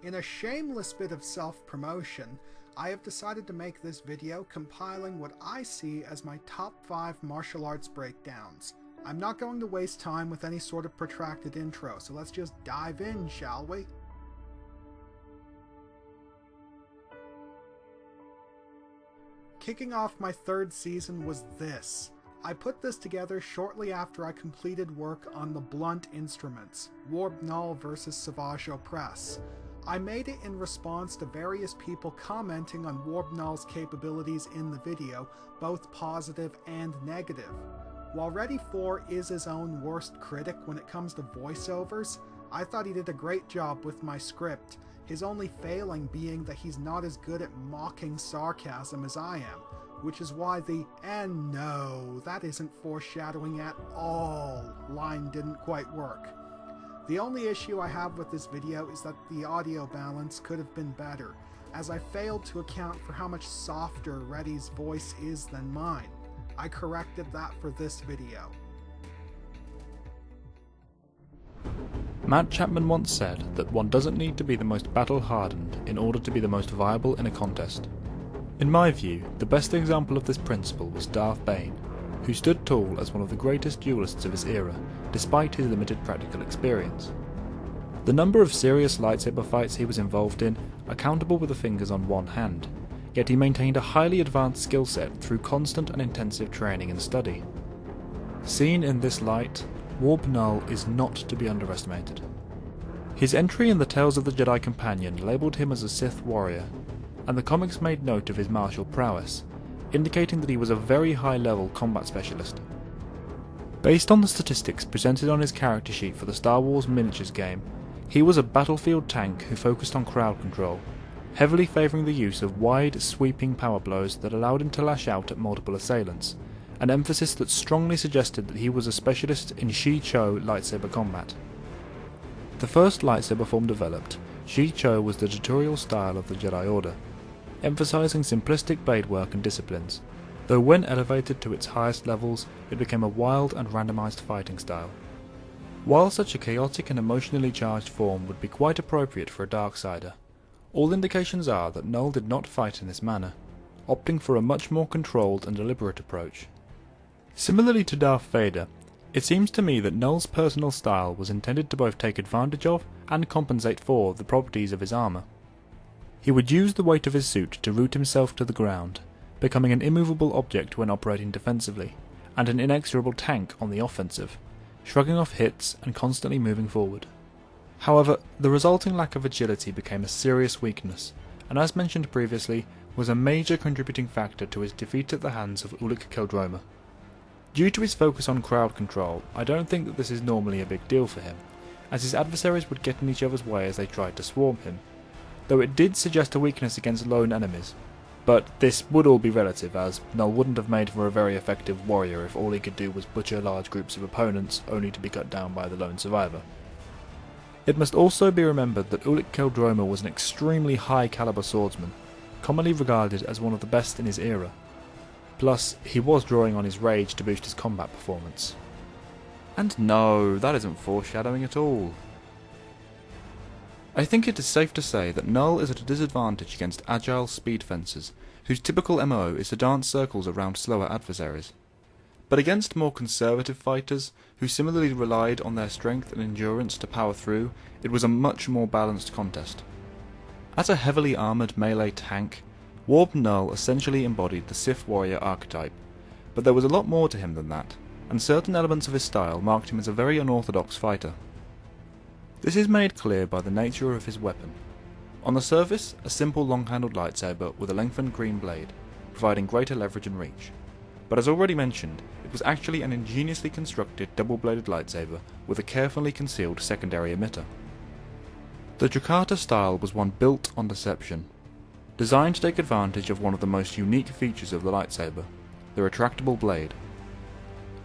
In a shameless bit of self-promotion, I have decided to make this video compiling what I see as my top 5 martial arts breakdowns. I'm not going to waste time with any sort of protracted intro, so let's just dive in, shall we? Kicking off my 3rd season was this. I put this together shortly after I completed work on the Blunt Instruments, Warb Null vs Savage Opress. I made it in response to various people commenting on Warb Null's capabilities in the video, both positive and negative. While Ready 4 is his own worst critic when it comes to voiceovers, I thought he did a great job with my script, his only failing being that he's not as good at mocking sarcasm as I am, which is why the "and no, that isn't foreshadowing at all" line didn't quite work. The only issue I have with this video is that the audio balance could have been better, as I failed to account for how much softer Reddy's voice is than mine. I corrected that for this video. Matt Chapman once said that one doesn't need to be the most battle-hardened in order to be the most viable in a contest. In my view, the best example of this principle was Darth Bane, who stood tall as one of the greatest duelists of his era, despite his limited practical experience. The number of serious lightsaber fights he was involved in are countable with the fingers on one hand, yet he maintained a highly advanced skill set through constant and intensive training and study. Seen in this light, Warb Null is not to be underestimated. His entry in the Tales of the Jedi Companion labelled him as a Sith warrior, and the comics made note of his martial prowess, indicating that he was a very high-level combat specialist. Based on the statistics presented on his character sheet for the Star Wars miniatures game, he was a battlefield tank who focused on crowd control, heavily favouring the use of wide, sweeping power blows that allowed him to lash out at multiple assailants, an emphasis that strongly suggested that he was a specialist in Shi-Cho lightsaber combat. The first lightsaber form developed, Shi-Cho was the tutorial style of the Jedi Order, emphasising simplistic blade work and disciplines, though when elevated to its highest levels it became a wild and randomised fighting style. While such a chaotic and emotionally charged form would be quite appropriate for a Darksider, all indications are that Null did not fight in this manner, opting for a much more controlled and deliberate approach. Similarly to Darth Vader, it seems to me that Null's personal style was intended to both take advantage of and compensate for the properties of his armour. He would use the weight of his suit to root himself to the ground, becoming an immovable object when operating defensively, and an inexorable tank on the offensive, shrugging off hits and constantly moving forward. However, the resulting lack of agility became a serious weakness, and as mentioned previously, was a major contributing factor to his defeat at the hands of Ulic Qel-Droma. Due to his focus on crowd control, I don't think that this is normally a big deal for him, as his adversaries would get in each other's way as they tried to swarm him, though it did suggest a weakness against lone enemies. But this would all be relative, as Null wouldn't have made for a very effective warrior if all he could do was butcher large groups of opponents only to be cut down by the lone survivor. It must also be remembered that Ulic Qel-Droma was an extremely high caliber swordsman, commonly regarded as one of the best in his era. Plus, he was drawing on his rage to boost his combat performance. And no, that isn't foreshadowing at all. I think it is safe to say that Null is at a disadvantage against agile speed fencers, whose typical MO is to dance circles around slower adversaries. But against more conservative fighters, who similarly relied on their strength and endurance to power through, it was a much more balanced contest. As a heavily armoured melee tank, Warb Null essentially embodied the Sith warrior archetype, but there was a lot more to him than that, and certain elements of his style marked him as a very unorthodox fighter. This is made clear by the nature of his weapon. On the surface, a simple long-handled lightsaber with a lengthened green blade, providing greater leverage and reach. But as already mentioned, it was actually an ingeniously constructed double-bladed lightsaber with a carefully concealed secondary emitter. The Dracata style was one built on deception, designed to take advantage of one of the most unique features of the lightsaber, the retractable blade.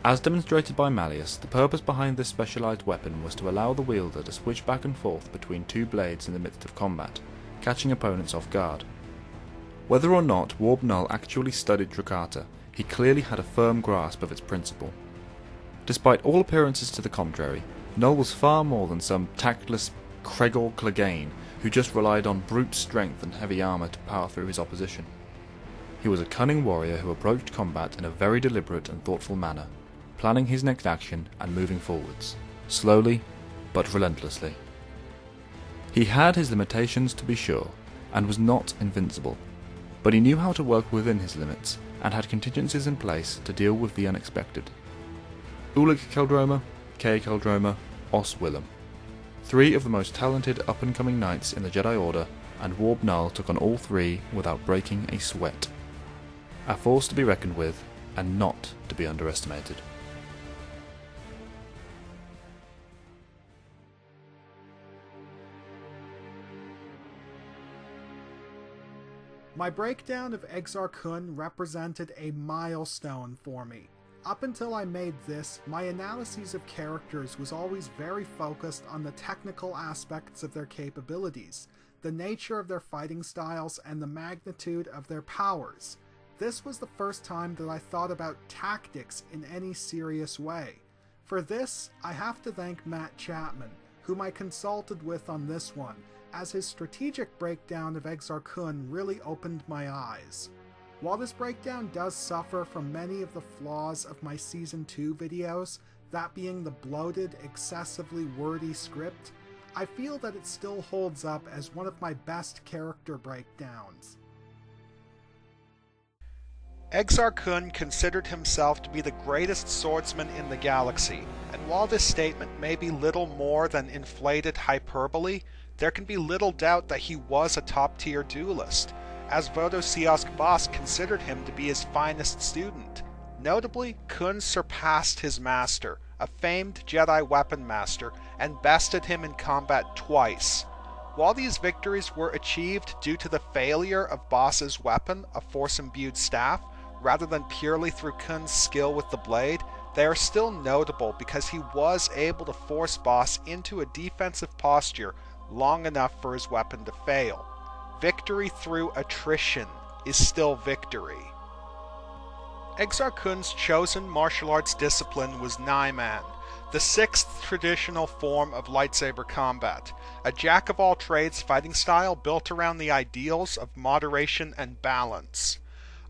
As demonstrated by Malleus, the purpose behind this specialised weapon was to allow the wielder to switch back and forth between two blades in the midst of combat, catching opponents off guard. Whether or not Warb Null actually studied Dracata, he clearly had a firm grasp of its principle. Despite all appearances to the contrary, Null was far more than some tactless Cregor Clegane who just relied on brute strength and heavy armour to power through his opposition. He was a cunning warrior who approached combat in a very deliberate and thoughtful manner, planning his next action and moving forwards, slowly but relentlessly. He had his limitations to be sure, and was not invincible, but he knew how to work within his limits, and had contingencies in place to deal with the unexpected. Ulic Qel-Droma, Kay Qel-Droma, Os Willem. 3 of the most talented up-and-coming knights in the Jedi Order, and Warb Null took on all 3 without breaking a sweat. A force to be reckoned with, and not to be underestimated. My breakdown of Exar Kun represented a milestone for me. Up until I made this, my analyses of characters was always very focused on the technical aspects of their capabilities, the nature of their fighting styles, and the magnitude of their powers. This was the first time that I thought about tactics in any serious way. For this, I have to thank Matt Chapman, whom I consulted with on this one, as his strategic breakdown of Exar Kun really opened my eyes. While this breakdown does suffer from many of the flaws of my Season 2 videos, that being the bloated, excessively wordy script, I feel that it still holds up as one of my best character breakdowns. Exar Kun considered himself to be the greatest swordsman in the galaxy, and while this statement may be little more than inflated hyperbole, there can be little doubt that he was a top-tier duelist, as Vodosiask Boss considered him to be his finest student. Notably, Kun surpassed his master, a famed Jedi weapon master, and bested him in combat twice. While these victories were achieved due to the failure of Boss's weapon, a force-imbued staff, rather than purely through Kun's skill with the blade, they are still notable because he was able to force Boss into a defensive posture long enough for his weapon to fail. Victory through attrition is still victory. Exar Kun's chosen martial arts discipline was Naiman, the 6th traditional form of lightsaber combat, a jack-of-all-trades fighting style built around the ideals of moderation and balance.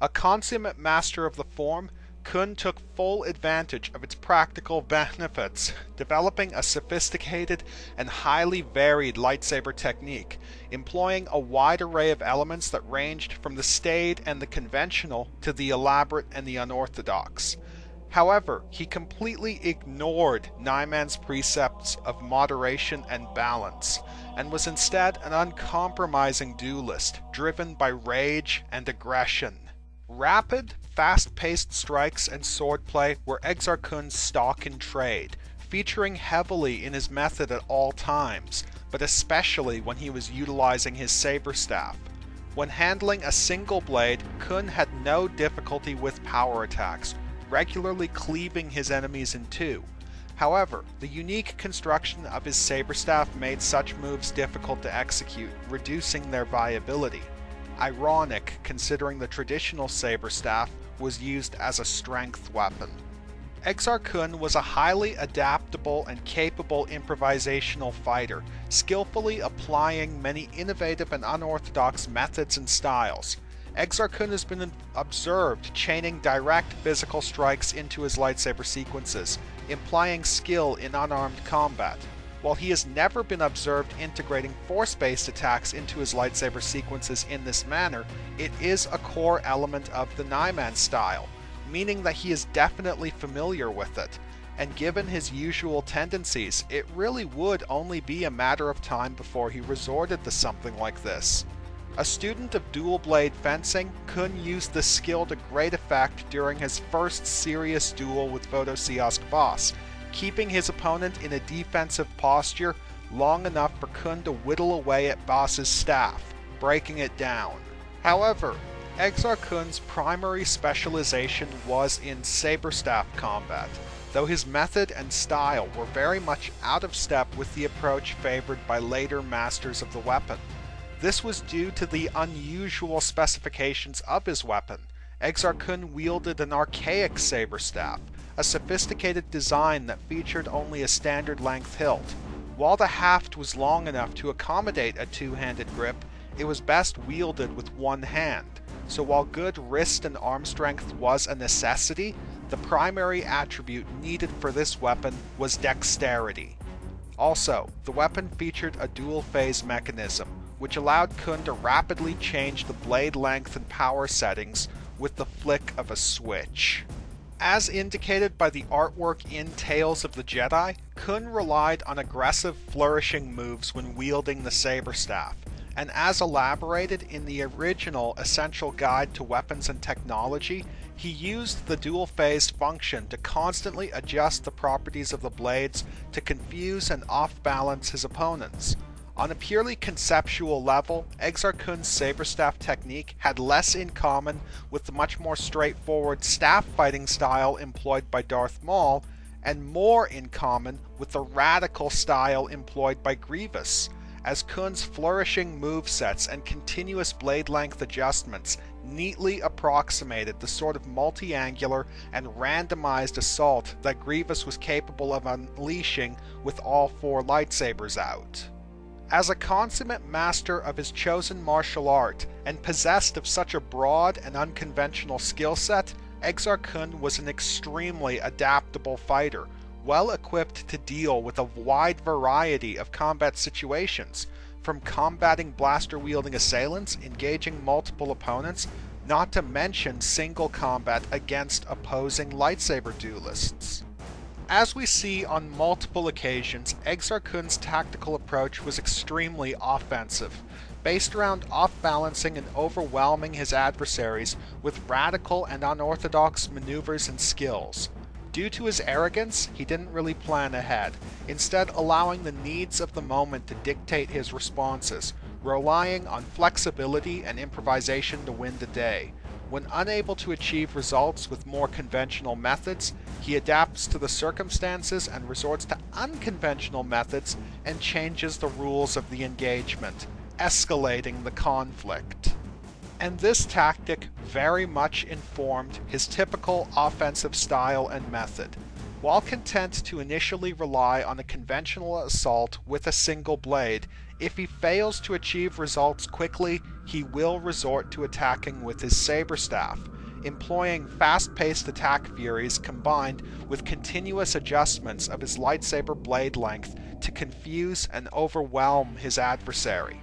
A consummate master of the form, Kun took full advantage of its practical benefits, developing a sophisticated and highly varied lightsaber technique, employing a wide array of elements that ranged from the staid and the conventional to the elaborate and the unorthodox. However, he completely ignored Naiman's precepts of moderation and balance, and was instead an uncompromising duelist, driven by rage and aggression. Rapid, fast-paced strikes and swordplay were Exar Kun's stock in trade, featuring heavily in his method at all times, but especially when he was utilizing his saber staff. When handling a single blade, Kun had no difficulty with power attacks, regularly cleaving his enemies in two. However, the unique construction of his saber staff made such moves difficult to execute, reducing their viability. Ironic, considering the traditional saber staff was used as a strength weapon. Exar Kun was a highly adaptable and capable improvisational fighter, skillfully applying many innovative and unorthodox methods and styles. Exar Kun has been observed chaining direct physical strikes into his lightsaber sequences, implying skill in unarmed combat. While he has never been observed integrating force-based attacks into his lightsaber sequences in this manner, it is a core element of the Naiman style, meaning that he is definitely familiar with it, and given his usual tendencies, it really would only be a matter of time before he resorted to something like this. A student of dual-blade fencing, Kun used this skill to great effect during his first serious duel with Vodosiask Boss, keeping his opponent in a defensive posture long enough for Kun to whittle away at Boss's staff, breaking it down. However, Exar Kun's primary specialization was in saber staff combat, though his method and style were very much out of step with the approach favored by later masters of the weapon. This was due to the unusual specifications of his weapon. Exar Kun wielded an archaic saber staff, a sophisticated design that featured only a standard length hilt. While the haft was long enough to accommodate a two-handed grip, it was best wielded with one hand, so while good wrist and arm strength was a necessity, the primary attribute needed for this weapon was dexterity. Also, the weapon featured a dual-phase mechanism, which allowed Kun to rapidly change the blade length and power settings with the flick of a switch. As indicated by the artwork in Tales of the Jedi, Kun relied on aggressive flourishing moves when wielding the saber staff, and as elaborated in the original Essential Guide to Weapons and Technology, he used the dual-phase function to constantly adjust the properties of the blades to confuse and off-balance his opponents. On a purely conceptual level, Exar Kun's saber staff technique had less in common with the much more straightforward staff fighting style employed by Darth Maul, and more in common with the radical style employed by Grievous, as Kun's flourishing movesets and continuous blade length adjustments neatly approximated the sort of multi-angular and randomized assault that Grievous was capable of unleashing with all four lightsabers out. As a consummate master of his chosen martial art, and possessed of such a broad and unconventional skill set, Exar Kun was an extremely adaptable fighter, well equipped to deal with a wide variety of combat situations, from combating blaster-wielding assailants, engaging multiple opponents, not to mention single combat against opposing lightsaber duelists. As we see on multiple occasions, Exar Kun's tactical approach was extremely offensive, based around off-balancing and overwhelming his adversaries with radical and unorthodox maneuvers and skills. Due to his arrogance, he didn't really plan ahead, instead allowing the needs of the moment to dictate his responses, relying on flexibility and improvisation to win the day. When unable to achieve results with more conventional methods, he adapts to the circumstances and resorts to unconventional methods and changes the rules of the engagement, escalating the conflict. And this tactic very much informed his typical offensive style and method. While content to initially rely on a conventional assault with a single blade, if he fails to achieve results quickly, he will resort to attacking with his saber staff, employing fast-paced attack furies combined with continuous adjustments of his lightsaber blade length to confuse and overwhelm his adversary.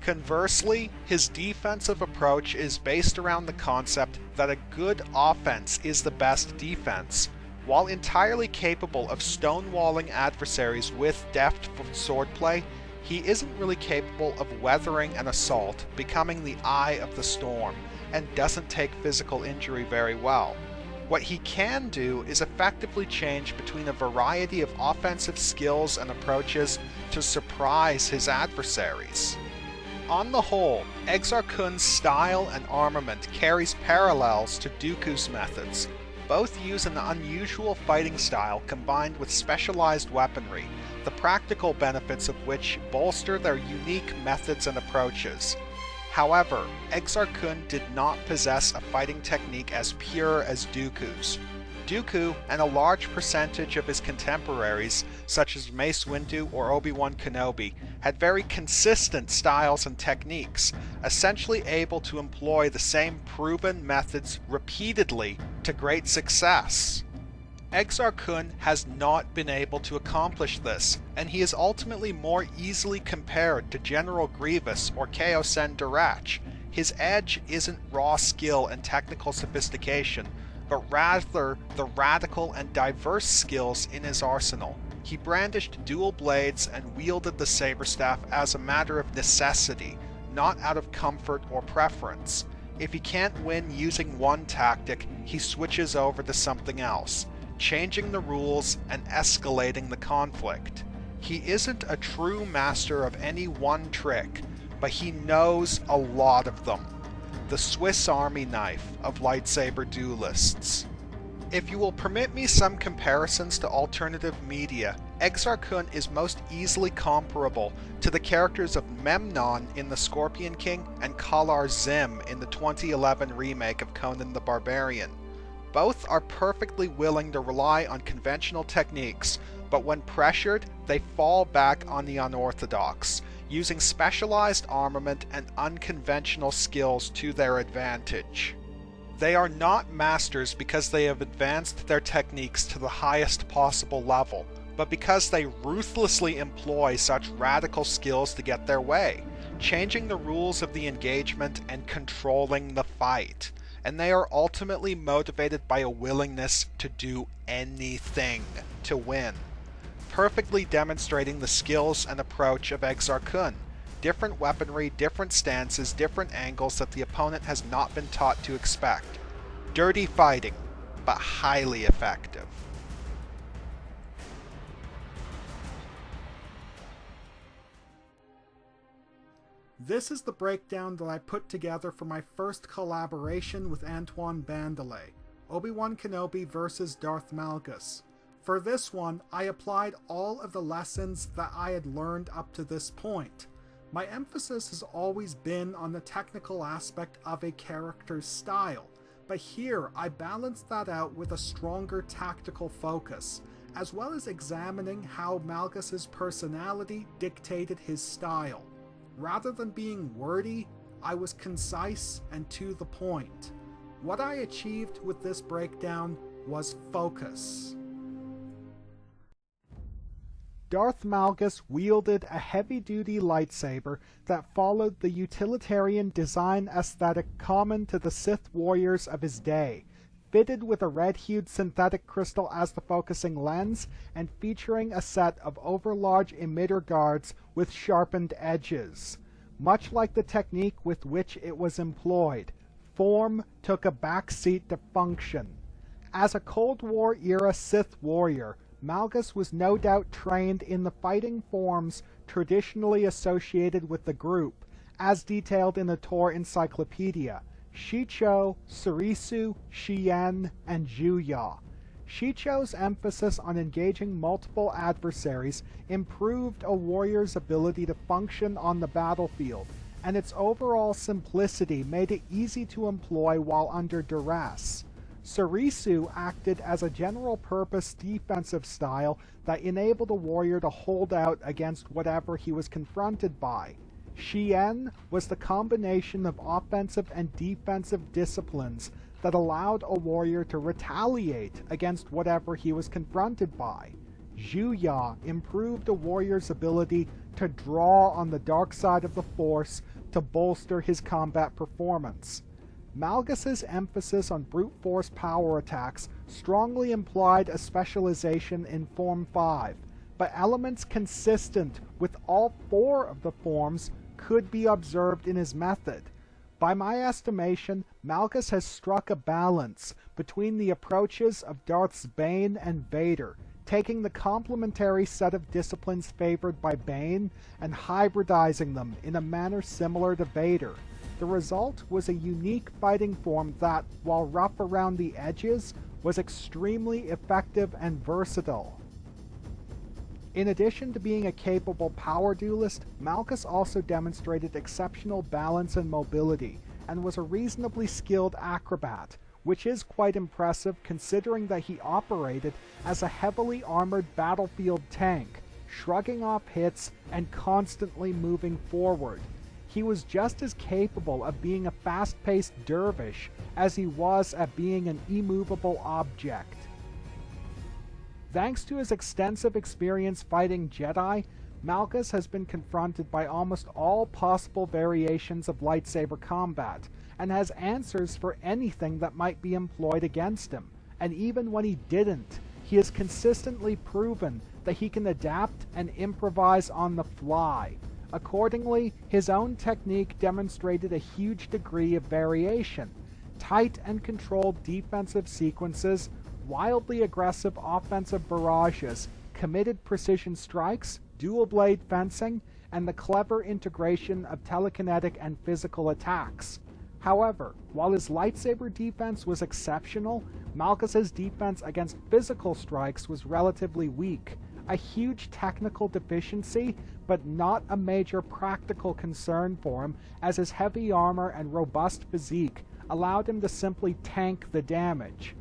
Conversely, his defensive approach is based around the concept that a good offense is the best defense. While entirely capable of stonewalling adversaries with deft swordplay, he isn't really capable of weathering an assault, becoming the eye of the storm, and doesn't take physical injury very well. What he can do is effectively change between a variety of offensive skills and approaches to surprise his adversaries. On the whole, Exar Kun's style and armament carries parallels to Dooku's methods. Both use an unusual fighting style combined with specialized weaponry, the practical benefits of which bolster their unique methods and approaches. However, Exar Kun did not possess a fighting technique as pure as Dooku's. Dooku and a large percentage of his contemporaries, such as Mace Windu or Obi-Wan Kenobi, had very consistent styles and techniques, essentially able to employ the same proven methods repeatedly to great success. Exar Kun has not been able to accomplish this, and he is ultimately more easily compared to General Grievous or Kender Rath. His edge isn't raw skill and technical sophistication, but rather the radical and diverse skills in his arsenal. He brandished dual blades and wielded the saber staff as a matter of necessity, not out of comfort or preference. If he can't win using one tactic, he switches over to something else, changing the rules and escalating the conflict. He isn't a true master of any one trick, but he knows a lot of them. The Swiss Army knife of lightsaber duelists. If you will permit me some comparisons to alternative media, Exar Kun is most easily comparable to the characters of Memnon in The Scorpion King and Kalar Zim in the 2011 remake of Conan the Barbarian. Both are perfectly willing to rely on conventional techniques, but when pressured, they fall back on the unorthodox, using specialized armament and unconventional skills to their advantage. They are not masters because they have advanced their techniques to the highest possible level, but because they ruthlessly employ such radical skills to get their way, changing the rules of the engagement and controlling the fight. And they are ultimately motivated by a willingness to do anything to win, perfectly demonstrating the skills and approach of Exar Kun. Different weaponry, different stances, different angles that the opponent has not been taught to expect. Dirty fighting, but highly effective. This is the breakdown that I put together for my first collaboration with Antoine Bandelet, Obi-Wan Kenobi vs. Darth Malgus. For this one, I applied all of the lessons that I had learned up to this point. My emphasis has always been on the technical aspect of a character's style, but here I balanced that out with a stronger tactical focus, as well as examining how Malgus's personality dictated his style. Rather than being wordy, I was concise and to the point. What I achieved with this breakdown was focus. Darth Malgus wielded a heavy-duty lightsaber that followed the utilitarian design aesthetic common to the Sith warriors of his day, fitted with a red-hued synthetic crystal as the focusing lens, and featuring a set of overlarge emitter guards with sharpened edges. Much like the technique with which it was employed, form took a backseat to function. As a Cold War-era Sith warrior, Malgus was no doubt trained in the fighting forms traditionally associated with the group, as detailed in the Tor Encyclopedia: Shicho, Surisu, Shien, and Juya. Shicho's emphasis on engaging multiple adversaries improved a warrior's ability to function on the battlefield, and its overall simplicity made it easy to employ while under duress. Surisu acted as a general-purpose defensive style that enabled a warrior to hold out against whatever he was confronted by. Shien was the combination of offensive and defensive disciplines that allowed a warrior to retaliate against whatever he was confronted by. Juya improved a warrior's ability to draw on the dark side of the Force to bolster his combat performance. Malgus's emphasis on brute force power attacks strongly implied a specialization in Form 5, but elements consistent with all four of the forms could be observed in his method. By my estimation, Malgus has struck a balance between the approaches of Darth's Bane and Vader, taking the complementary set of disciplines favored by Bane and hybridizing them in a manner similar to Vader. The result was a unique fighting form that, while rough around the edges, was extremely effective and versatile. In addition to being a capable power duelist, Malgus also demonstrated exceptional balance and mobility, and was a reasonably skilled acrobat, which is quite impressive considering that he operated as a heavily armored battlefield tank, shrugging off hits and constantly moving forward. He was just as capable of being a fast-paced dervish as he was at being an immovable object. Thanks to his extensive experience fighting Jedi, Malgus has been confronted by almost all possible variations of lightsaber combat, and has answers for anything that might be employed against him. And even when he didn't, he has consistently proven that he can adapt and improvise on the fly. Accordingly, his own technique demonstrated a huge degree of variation. Tight and controlled defensive sequences, wildly aggressive offensive barrages, committed precision strikes, dual-blade fencing, and the clever integration of telekinetic and physical attacks. However, while his lightsaber defense was exceptional, Malgus's defense against physical strikes was relatively weak, a huge technical deficiency, but not a major practical concern for him, as his heavy armor and robust physique allowed him to simply tank the damage.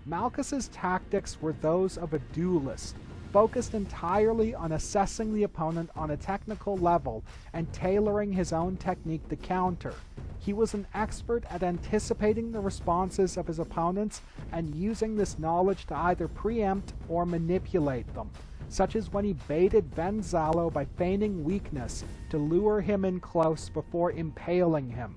Malgus's tactics were those of a duelist, focused entirely on assessing the opponent on a technical level and tailoring his own technique to counter. He was an expert at anticipating the responses of his opponents and using this knowledge to either preempt or manipulate them, such as when he baited Venzalo by feigning weakness to lure him in close before impaling him.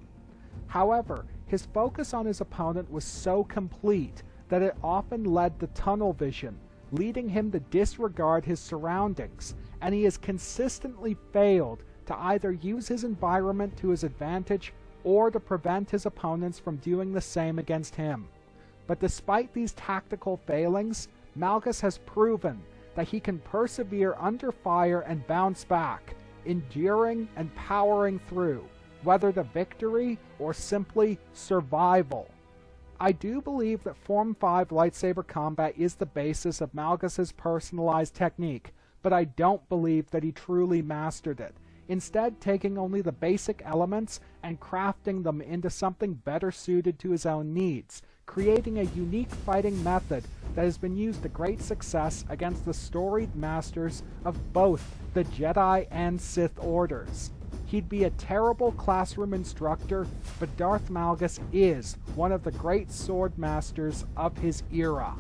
However, his focus on his opponent was so complete that it often led to tunnel vision, leading him to disregard his surroundings, and he has consistently failed to either use his environment to his advantage or to prevent his opponents from doing the same against him. But despite these tactical failings, Malgus has proven that he can persevere under fire and bounce back, enduring and powering through, whether to victory or simply survival. I do believe that Form 5 lightsaber combat is the basis of Malgus's personalized technique, but I don't believe that he truly mastered it, instead taking only the basic elements and crafting them into something better suited to his own needs, creating a unique fighting method that has been used to great success against the storied masters of both the Jedi and Sith orders. He'd be a terrible classroom instructor, but Darth Malgus is one of the great sword masters of his era.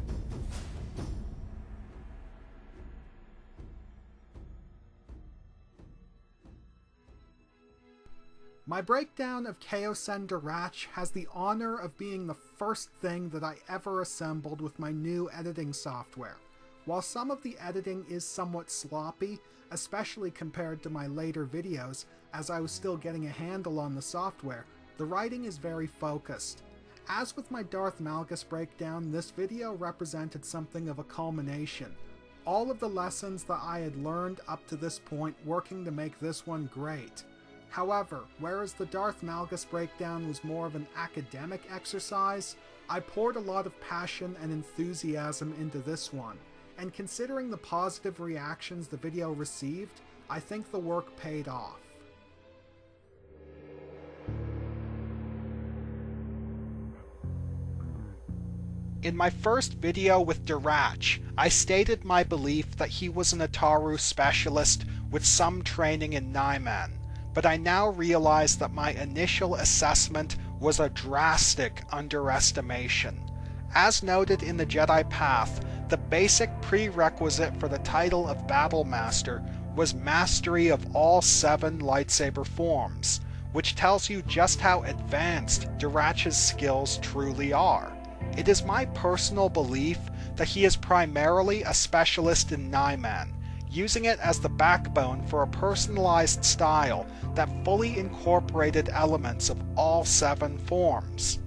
My breakdown of Kender Rath has the honor of being the first thing that I ever assembled with my new editing software. While some of the editing is somewhat sloppy, especially compared to my later videos, as I was still getting a handle on the software, the writing is very focused. As with my Darth Malgus breakdown, this video represented something of a culmination. All of the lessons that I had learned up to this point working to make this one great. However, whereas the Darth Malgus breakdown was more of an academic exercise, I poured a lot of passion and enthusiasm into this one, and considering the positive reactions the video received, I think the work paid off. In my first video with Darach, I stated my belief that he was an Ataru specialist with some training in Nyman, but I now realize that my initial assessment was a drastic underestimation. As noted in the Jedi Path, the basic prerequisite for the title of Battle Master was mastery of all 7 lightsaber forms, which tells you just how advanced Darach's skills truly are. It is my personal belief that he is primarily a specialist in Nyman, using it as the backbone for a personalized style that fully incorporated elements of all 7 forms.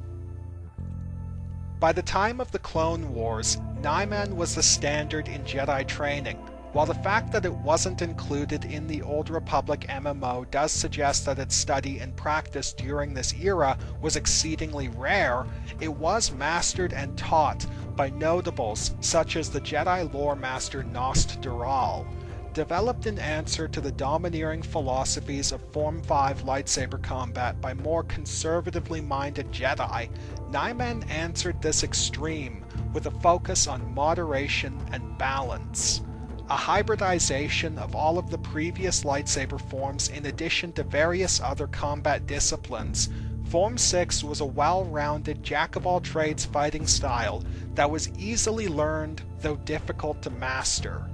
By the time of the Clone Wars, Nyman was the standard in Jedi training. While the fact that it wasn't included in the Old Republic MMO does suggest that its study and practice during this era was exceedingly rare, it was mastered and taught by notables such as the Jedi lore master Nost Dural. Developed in answer to the domineering philosophies of Form 5 lightsaber combat by more conservatively minded Jedi, Nyman answered this extreme with a focus on moderation and balance. A hybridization of all of the previous lightsaber forms in addition to various other combat disciplines, Form 6 was a well-rounded jack-of-all-trades fighting style that was easily learned, though difficult to master.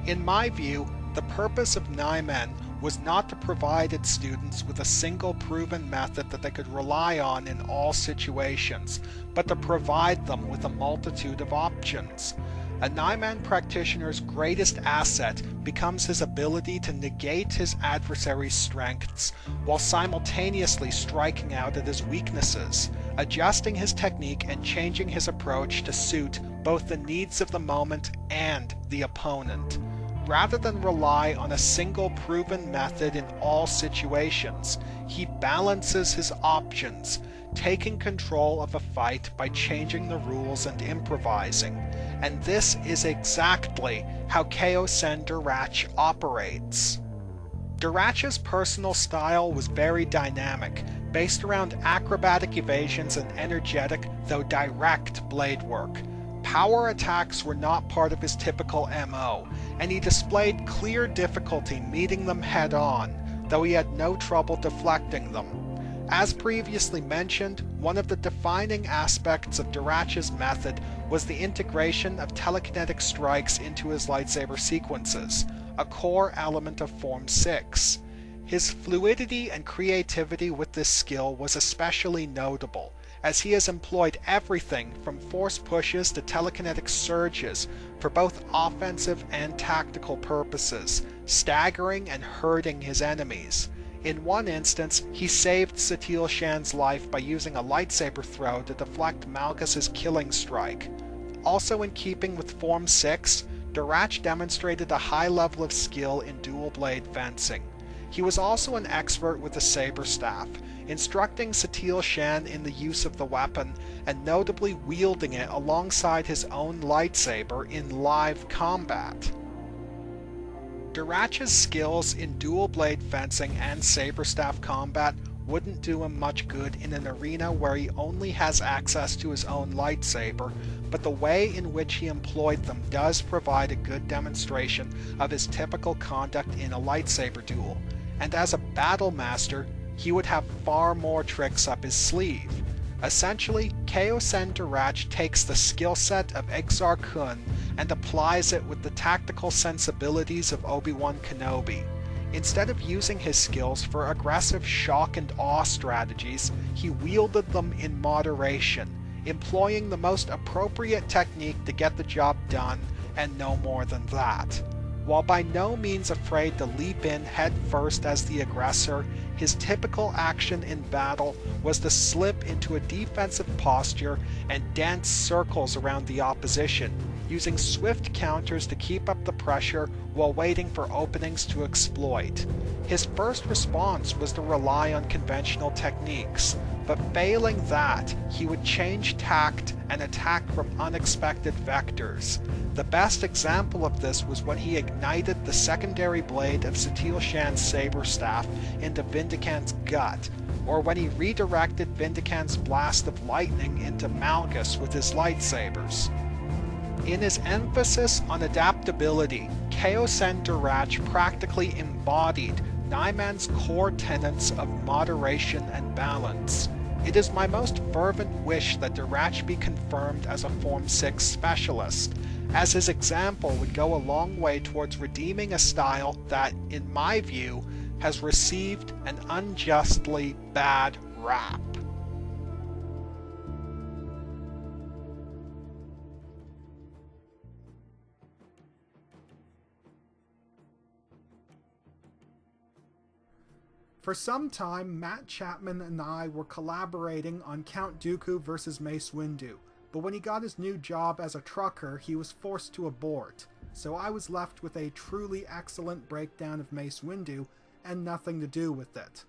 In my view, the purpose of Nyman was not to provide its students with a single proven method that they could rely on in all situations, but to provide them with a multitude of options. A Nyman practitioner's greatest asset becomes his ability to negate his adversary's strengths while simultaneously striking out at his weaknesses, adjusting his technique and changing his approach to suit both the needs of the moment and the opponent. Rather than rely on a single proven method in all situations, he balances his options, taking control of a fight by changing the rules and improvising. And this is exactly how Kender Rath operates. Darach's personal style was very dynamic, based around acrobatic evasions and energetic, though direct, blade work. Power attacks were not part of his typical MO, and he displayed clear difficulty meeting them head-on, though he had no trouble deflecting them. As previously mentioned, one of the defining aspects of Darach's method was the integration of telekinetic strikes into his lightsaber sequences, a core element of Form 6. His fluidity and creativity with this skill was especially notable, as he has employed everything from force pushes to telekinetic surges for both offensive and tactical purposes, staggering and hurting his enemies. In one instance, he saved Satele Shan's life by using a lightsaber throw to deflect Malgus's killing strike. Also in keeping with Form 6, Darach demonstrated a high level of skill in dual blade fencing. He was also an expert with the saber staff, instructing Satele Shan in the use of the weapon and notably wielding it alongside his own lightsaber in live combat. Darach's skills in dual blade fencing and saber staff combat wouldn't do him much good in an arena where he only has access to his own lightsaber, but the way in which he employed them does provide a good demonstration of his typical conduct in a lightsaber duel, and as a battle master, he would have far more tricks up his sleeve. Essentially, Keo-Sen Darach takes the skill set of Exar Kun and applies it with the tactical sensibilities of Obi-Wan Kenobi. Instead of using his skills for aggressive shock and awe strategies, he wielded them in moderation, employing the most appropriate technique to get the job done, and no more than that. While by no means afraid to leap in head first as the aggressor, his typical action in battle was to slip into a defensive posture and dance circles around the opposition, using swift counters to keep up the pressure while waiting for openings to exploit. His first response was to rely on conventional techniques, but failing that, he would change tact and attack from unexpected vectors. The best example of this was when he ignited the secondary blade of Satele Shan's saber staff into Vindicant's gut, or when he redirected Vindicant's blast of lightning into Malgus with his lightsabers. In his emphasis on adaptability, Keo-Sen Darach practically embodied Nyman's core tenets of moderation and balance. It is my most fervent wish that Darach be confirmed as a Form 6 specialist, as his example would go a long way towards redeeming a style that, in my view, has received an unjustly bad rap. For some time, Matt Chapman and I were collaborating on Count Dooku vs. Mace Windu, but when he got his new job as a trucker, he was forced to abort, so I was left with a truly excellent breakdown of Mace Windu and nothing to do with it.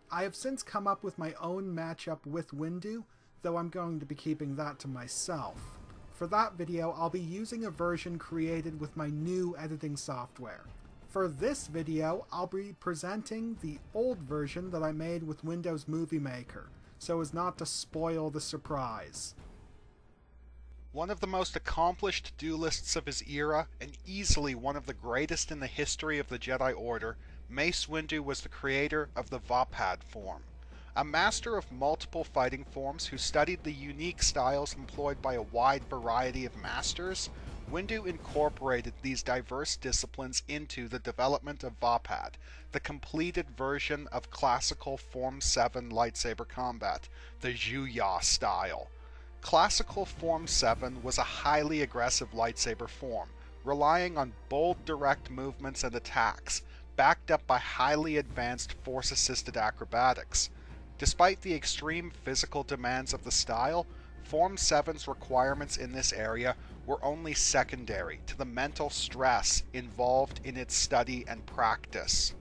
I have since come up with my own matchup with Windu, though I'm going to be keeping that to myself. For that video, I'll be using a version created with my new editing software. For this video, I'll be presenting the old version that I made with Windows Movie Maker, so as not to spoil the surprise. One of the most accomplished duelists of his era, and easily one of the greatest in the history of the Jedi Order, Mace Windu was the creator of the vaapad form. A master of multiple fighting forms who studied the unique styles employed by a wide variety of masters, Windu incorporated these diverse disciplines into the development of vaapad, the completed version of classical Form 7 lightsaber combat, the Zhuya style. Classical Form 7 was a highly aggressive lightsaber form, relying on bold direct movements and attacks, backed up by highly advanced force-assisted acrobatics. Despite the extreme physical demands of the style, Form 7's requirements in this area were only secondary to the mental stress involved in its study and practice.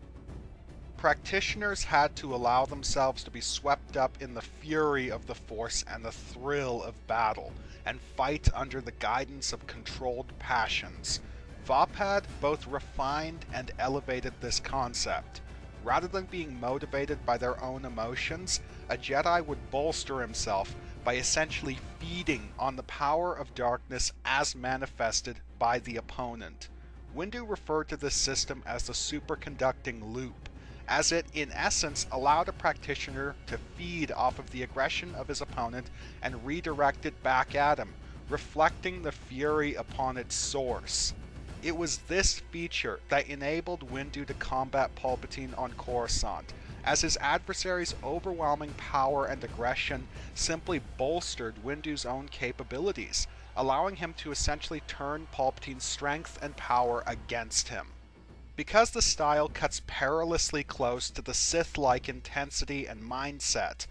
Practitioners had to allow themselves to be swept up in the fury of the Force and the thrill of battle, and fight under the guidance of controlled passions. Vaapad both refined and elevated this concept. Rather than being motivated by their own emotions, a Jedi would bolster himself by essentially feeding on the power of darkness as manifested by the opponent. Windu referred to this system as the superconducting loop, as it in essence allowed a practitioner to feed off of the aggression of his opponent and redirect it back at him, reflecting the fury upon its source. It was this feature that enabled Windu to combat Palpatine on Coruscant, as his adversary's overwhelming power and aggression simply bolstered Windu's own capabilities, allowing him to essentially turn Palpatine's strength and power against him. Because the style cuts perilously close to the Sith-like intensity and mindset,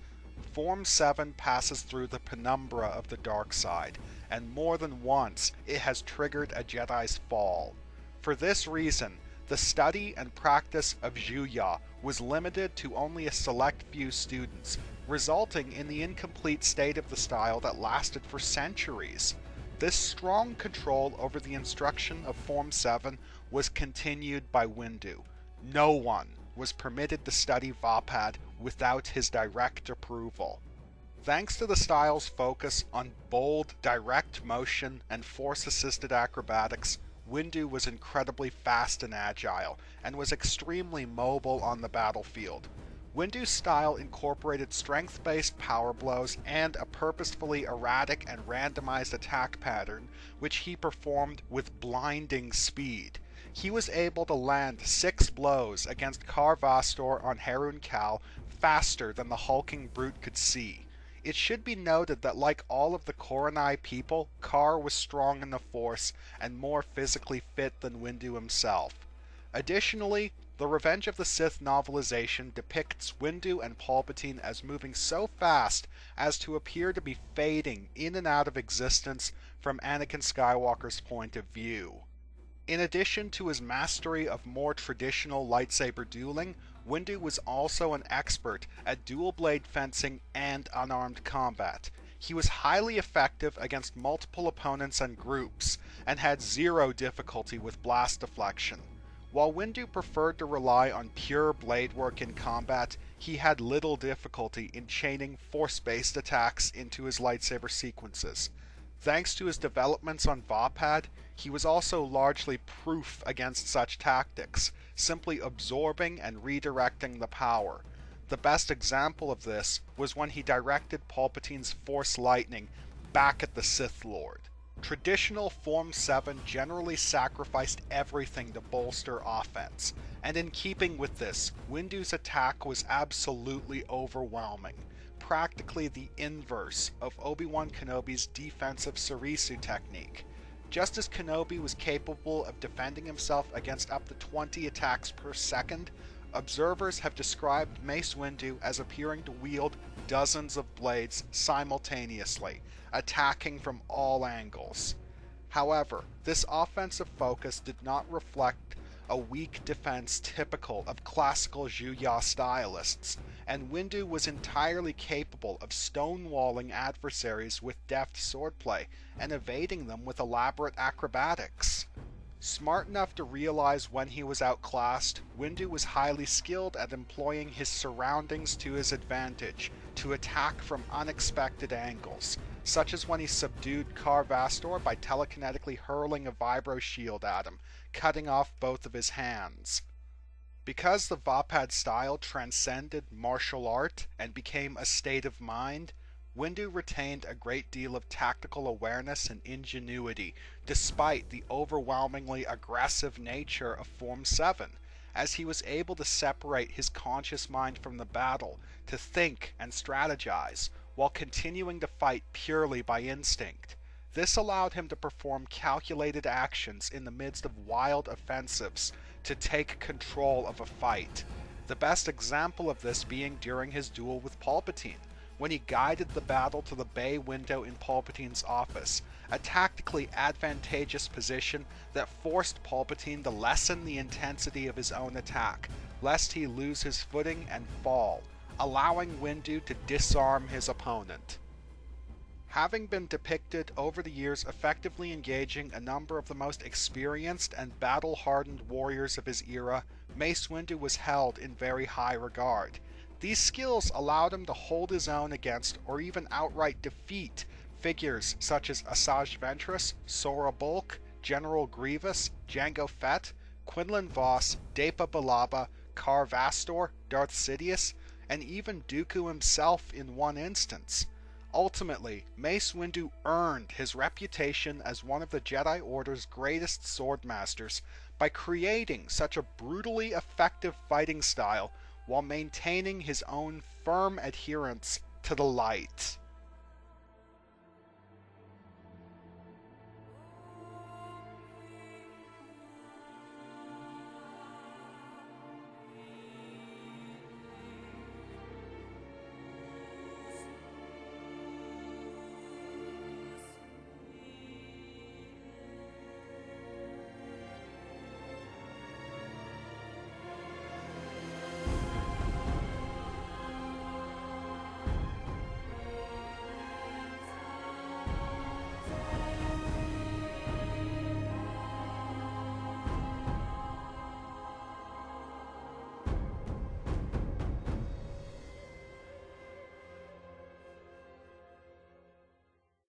Form 7 passes through the penumbra of the dark side, and more than once it has triggered a Jedi's fall. For this reason, the study and practice of Juya was limited to only a select few students, resulting in the incomplete state of the style that lasted for centuries. This strong control over the instruction of Form 7 was continued by Windu. No one was permitted to study vaapad without his direct approval. Thanks to the style's focus on bold, direct motion and force-assisted acrobatics, Windu was incredibly fast and agile, and was extremely mobile on the battlefield. Windu's style incorporated strength-based power blows and a purposefully erratic and randomized attack pattern, which he performed with blinding speed. He was able to land 6 blows against Kar Vastor on Harun Kal faster than the hulking brute could see. It should be noted that like all of the Koronai people, Kar was strong in the Force and more physically fit than Windu himself. Additionally, the Revenge of the Sith novelization depicts Windu and Palpatine as moving so fast as to appear to be fading in and out of existence from Anakin Skywalker's point of view. In addition to his mastery of more traditional lightsaber dueling, Windu was also an expert at dual-blade fencing and unarmed combat. He was highly effective against multiple opponents and groups, and had zero difficulty with blast deflection. While Windu preferred to rely on pure blade work in combat, he had little difficulty in chaining force-based attacks into his lightsaber sequences. Thanks to his developments on vaapad, he was also largely proof against such tactics, simply absorbing and redirecting the power. The best example of this was when he directed Palpatine's Force Lightning back at the Sith Lord. Traditional Form 7 generally sacrificed everything to bolster offense, and in keeping with this, Windu's attack was absolutely overwhelming, practically the inverse of Obi-Wan Kenobi's defensive Surisu technique. Just as Kenobi was capable of defending himself against up to 20 attacks per second, observers have described Mace Windu as appearing to wield dozens of blades simultaneously, attacking from all angles. However, this offensive focus did not reflect a weak defense typical of classical Juya stylists, and Windu was entirely capable of stonewalling adversaries with deft swordplay and evading them with elaborate acrobatics. Smart enough to realize when he was outclassed, Windu was highly skilled at employing his surroundings to his advantage to attack from unexpected angles, such as when he subdued Kar Vastor by telekinetically hurling a vibro shield at him, cutting off both of his hands. Because the vaapad style transcended martial art and became a state of mind, Windu retained a great deal of tactical awareness and ingenuity, despite the overwhelmingly aggressive nature of Form 7, as he was able to separate his conscious mind from the battle to think and strategize, while continuing to fight purely by instinct. This allowed him to perform calculated actions in the midst of wild offensives to take control of a fight. The best example of this being during his duel with Palpatine, when he guided the battle to the bay window in Palpatine's office, a tactically advantageous position that forced Palpatine to lessen the intensity of his own attack, lest he lose his footing and fall, allowing Windu to disarm his opponent. Having been depicted over the years effectively engaging a number of the most experienced and battle-hardened warriors of his era, Mace Windu was held in very high regard. These skills allowed him to hold his own against, or even outright defeat, figures such as Asajj Ventress, Sora Bulk, General Grievous, Jango Fett, Quinlan Vos, Depa Billaba, Kar Vastor, Darth Sidious, and even Dooku himself in one instance. Ultimately, Mace Windu earned his reputation as one of the Jedi Order's greatest swordmasters by creating such a brutally effective fighting style while maintaining his own firm adherence to the light.